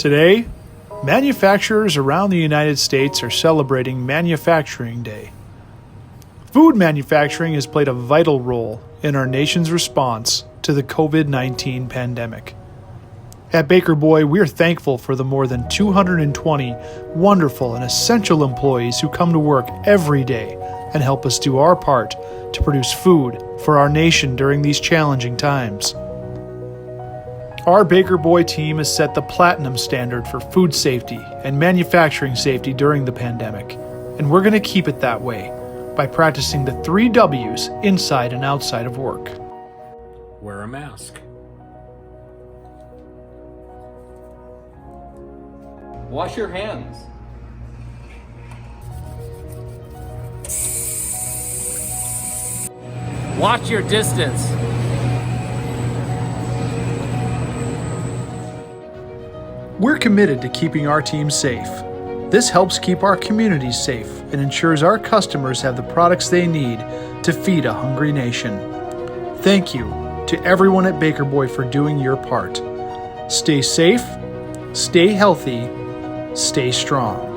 Today, manufacturers around the United States are celebrating Manufacturing Day. Food manufacturing has played a vital role in our nation's response to the COVID-19 pandemic. At Baker Boy, we're thankful for the more than 220 wonderful and essential employees who come to work every day and help us do our part to produce food for our nation during these challenging times. Our Baker Boy team has set the platinum standard for food safety and manufacturing safety during the pandemic, and we're going to keep it that way by practicing the 3 W's inside and outside of work. Wear a mask. Wash your hands. Watch your distance. We're committed to keeping our team safe. This helps keep our communities safe and ensures our customers have the products they need to feed a hungry nation. Thank you to everyone at Baker Boy for doing your part. Stay safe, stay healthy, stay strong.